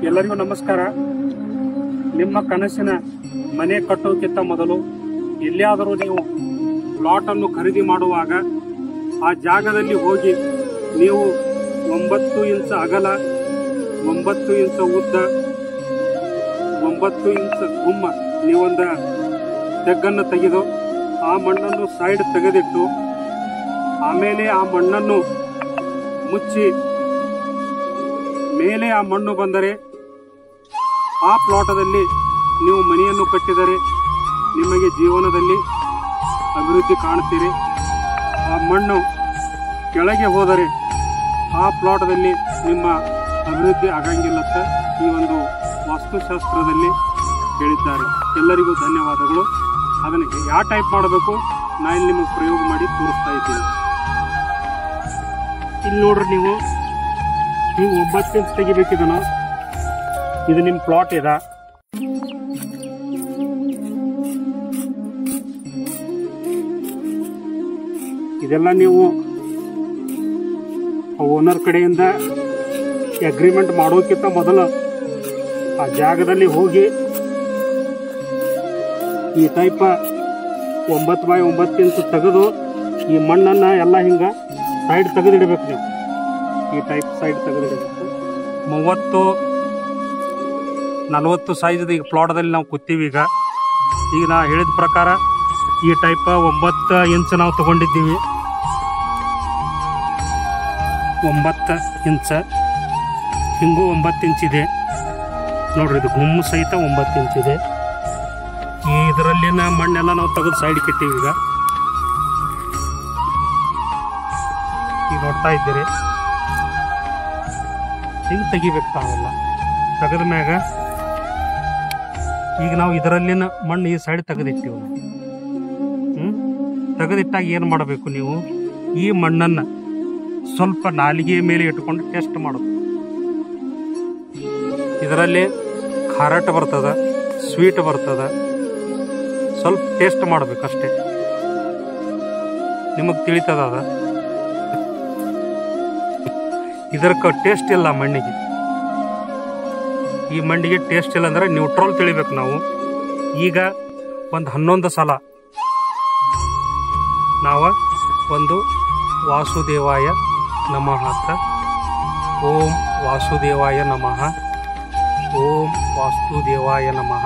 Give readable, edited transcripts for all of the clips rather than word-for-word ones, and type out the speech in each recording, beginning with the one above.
ಎಲ್ಲರಿಗೂ ನಮಸ್ಕಾರ. ನಿಮ್ಮ ಕನಸಿನ ಮನೆ ಕಟ್ಟೋಕ್ಕಿಂತ ಮೊದಲು ಎಲ್ಲಿಯಾದರೂ ನೀವು ಪ್ಲಾಟ್ ಅನ್ನು ಖರೀದಿ ಮಾಡುವಾಗ ಆ ಜಾಗದಲ್ಲಿ ಹೋಗಿ ನೀವು 9 ಇಂಚ್ ಅಗಲ, 9 ಇಂಚ್ ಉದ್ದ, 9 ಇಂಚ್ ಗುಮ್ಮ ನೀವೊಂದು ತೆಗ್ಗನ್ನು ತೆಗೆದು ಆ ಮಣ್ಣನ್ನು ಸೈಡ್ ತೆಗೆದಿಟ್ಟು ಆಮೇಲೆ ಆ ಮಣ್ಣನ್ನು ಮುಚ್ಚಿ ಮೇಲೆ ಆ ಮಣ್ಣು ಬಂದರೆ ಆ ಪ್ಲಾಟದಲ್ಲಿ ನೀವು ಮನೆಯನ್ನು ಕಟ್ಟಿದರೆ ನಿಮಗೆ ಜೀವನದಲ್ಲಿ ಅಭಿವೃದ್ಧಿ ಕಾಣುತ್ತೀರಿ. ಆ ಮಣ್ಣು ಕೆಳಗೆ ಹೋದರೆ ಆ ಪ್ಲಾಟದಲ್ಲಿ ನಿಮ್ಮ ಅಭಿವೃದ್ಧಿ ಆಗಂಗಿಲ್ಲತ್ತ ಈ ಒಂದು ವಾಸ್ತುಶಾಸ್ತ್ರದಲ್ಲಿ ಹೇಳಿದ್ದಾರೆ. ಎಲ್ಲರಿಗೂ ಧನ್ಯವಾದಗಳು. ಅದನ್ನು ಯಾವ ಟೈಪ್ ಮಾಡಬೇಕು ನಾನು ಇಲ್ಲಿ ನಿಮಗೆ ಪ್ರಯೋಗ ಮಾಡಿ ತೋರಿಸ್ತಾ ಇದ್ದೀನಿ. ಇಲ್ಲಿ ನೋಡ್ರಿ, ನೀವು 9 ಇಂಚ್ ತೆಗಿಬೇಕಿದನು. ಇದು ನಿಮ್ಮ ಪ್ಲಾಟ್ ಇದೆ. ಇದೆಲ್ಲ ನೀವು ಓನರ್ ಕಡೆಯಿಂದ ಅಗ್ರಿಮೆಂಟ್ ಮಾಡೋಕ್ಕಿಂತ ಮೊದಲು ಆ ಜಾಗದಲ್ಲಿ ಹೋಗಿ ಈ ಟೈಪ್ 9 by 9 ಇಂಚ್ ತೆಗೆದು ಈ ಮಣ್ಣನ್ನು ಎಲ್ಲ ಹಿಂಗೆ ಸೈಡ್ ತೆಗೆದಿಡಬೇಕು. ನೀವು ಈ ಟೈಪ್ ಸೈಡ್ ತೆಗೆದಿಡಬೇಕು. 30-40 ಸೈಜ್ದು ಈಗ ಪ್ಲಾಟದಲ್ಲಿ ನಾವು ಕೂತೀವಿ. ಈಗ ನಾ ಹೇಳಿದ ಪ್ರಕಾರ ಈ ಟೈಪ್ 9 ಇಂಚ್ ನಾವು ತಗೊಂಡಿದ್ದೀವಿ. 9 ಇಂಚ್ ಹಿಂಗೂ 9 ಇಂಚ್ ಇದೆ ನೋಡ್ರಿ. ಇದು ಗುಮ್ಮು ಸಹಿತ 9 ಇಂಚ್ ಇದೆ. ಈ ಇದರಲ್ಲಿನ ಮಣ್ಣೆಲ್ಲ ನಾವು ತೆಗೆದು ಸೈಡ್ ಇಟ್ಟಿವಿ. ಈಗ ನೋಡ್ತಾ ಇದ್ದೀರಿ, ಹಿಂಗೆ ತೆಗಿಬೇಕು ತಾವೆಲ್ಲ. ತೆಗೆದ ಮ್ಯಾಗ ಈಗ ನಾವು ಇದರಲ್ಲಿನ ಮಣ್ಣು ಈ ಸೈಡ್ ತೆಗೆದಿಟ್ಟಿವಿ. ತೆಗೆದಿಟ್ಟಾಗ ಏನು ಮಾಡಬೇಕು, ನೀವು ಈ ಮಣ್ಣನ್ನು ಸ್ವಲ್ಪ ನಾಲಿಗೆ ಮೇಲೆ ಇಟ್ಕೊಂಡು ಟೆಸ್ಟ್ ಮಾಡೋದು. ಇದರಲ್ಲಿ ಖಾರಟ್ ಬರ್ತದ, ಸ್ವೀಟ್ ಬರ್ತದ, ಸ್ವಲ್ಪ ಟೇಸ್ಟ್ ಮಾಡಬೇಕಷ್ಟೇ. ನಿಮಗೆ ತಿಳಿತದ ಅದ. ಇದಕ್ಕೆ ಟೇಸ್ಟ್ ಇಲ್ಲ ಮಣ್ಣಿಗೆ. ಈ ಮಣ್ಣಿಗೆ ಟೇಸ್ಟ್ ಇಲ್ಲ ಅಂದರೆ ನ್ಯೂಟ್ರಲ್ ತಿಳಿಬೇಕು ನಾವು. ಈಗ ಒಂದು 11 ಸಲ ನಾವು ಒಂದು ವಾಸುದೇವಾಯ ನಮಃ ಅಂತ, ಓಂ ವಾಸುದೇವಾಯ ನಮಃ, ಓಂ ವಾಸ್ತುದೇವಾಯ ನಮಃ,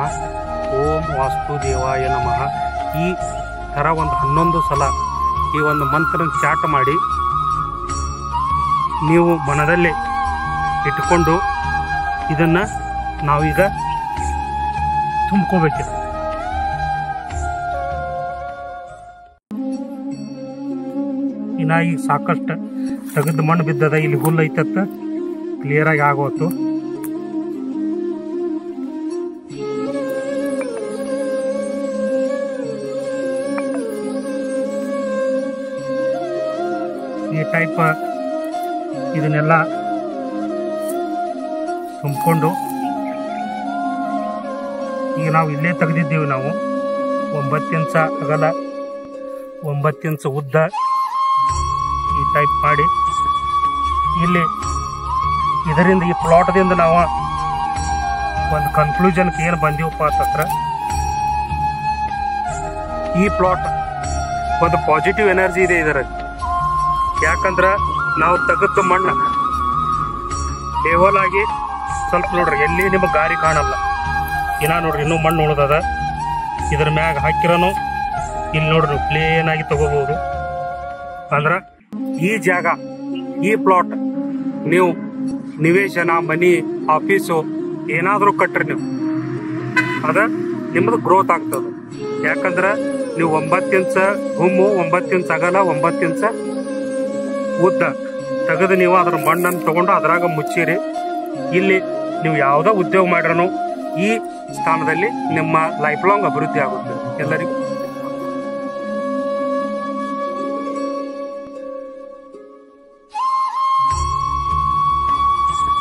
ಓಂ ವಾಸ್ತುದೇವಾಯ ನಮಃ ಈ ಥರ ಒಂದು 11 ಸಲ ಈ ಒಂದು ಮಂತ್ರನ ಚಾಟ್ ಮಾಡಿ ನೀವು ಮನದಲ್ಲೇ ಇಟ್ಕೊಂಡು ಇದನ್ನು ನಾವೀಗ ತುಂಬ್ಕೋಬೇಕಿದೆ. ಇನ್ನು ಈಗ ಸಾಕಷ್ಟು ತೆಗೆದು ಮಣ್ಣು ಬಿದ್ದದ. ಇಲ್ಲಿ ಹುಲ್ಲು ಐತತ್ತ ಕ್ಲಿಯರಾಗಿ ಆಗೋತು. ಈ ಟೈಪ್ ಇದನ್ನೆಲ್ಲ ತುಂಬಿಕೊಂಡು ಈಗ ನಾವು ಇಲ್ಲೇ ತೆಗೆದಿದ್ದೀವಿ. ನಾವು 9 ಇಂಚ ಅಗಲ, 9 ಇಂಚ ಉದ್ದ ಈ ಟೈಪ್ ಮಾಡಿ ಇಲ್ಲಿ ಇದರಿಂದ ಈ ಪ್ಲಾಟ್ದಿಂದ ನಾವು ಒಂದು ಕನ್ಕ್ಲೂಷನ್ಗೆ ಏನು ಬಂದೀವಪ್ಪ ಅಂತಂದ್ರೆ, ಈ ಪ್ಲಾಟ್ ಒಂದು ಪಾಸಿಟಿವ್ ಎನರ್ಜಿ ಇದೆ ಇದರಲ್ಲಿ. ಯಾಕಂದ್ರೆ ನಾವು ತೆಗೆದ ಮಣ್ಣು ಲೇವಲ್ ಆಗಿ ಸ್ವಲ್ಪ ನೋಡ್ರಿ, ಎಲ್ಲಿ ನಿಮಗೆ ಗಾರಿ ಕಾಣಲ್ಲ. ಇನ್ನ ನೋಡ್ರಿ ಇನ್ನೂ ಮಣ್ಣು ಉಳ್ದದ. ಇದ್ರ ಮ್ಯಾಗ ಹಾಕಿರೋನು ಇಲ್ಲಿ ನೋಡ್ರಿ ಪ್ಲೇನ್ ಆಗಿ ತಗೋಬಹುದು. ಅಂದ್ರೆ ಈ ಜಾಗ, ಈ ಪ್ಲಾಟ್ ನೀವು ನಿವೇಶನ, ಮನಿ, ಆಫೀಸು ಏನಾದರೂ ಕಟ್ಟ್ರಿ ನೀವು, ಅದ ನಿಮ್ಮದು ಗ್ರೋತ್ ಆಗ್ತದೆ. ಯಾಕಂದ್ರೆ ನೀವು 9 ಇಂಚ ಗುಮ್ಮು, 9 ಇಂಚ್ ಅಗಲ, 9 ಇಂಚ ಉದ್ದ ತೆಗೆದು ನೀವು ಅದರ ಮಣ್ಣನ್ನು ತಗೊಂಡು ಅದ್ರಾಗ ಮುಚ್ಚಿರಿ. ಇಲ್ಲಿ ನೀವು ಯಾವುದೋ ಉದ್ಯೋಗ ಮಾಡ್ರೂ ಈ ಸ್ಥಾನದಲ್ಲಿ ನಿಮ್ಮ ಲೈಫ್ ಲಾಂಗ್ ಅಭಿವೃದ್ಧಿ ಆಗುತ್ತೆ. ಎಲ್ಲರಿಗೂ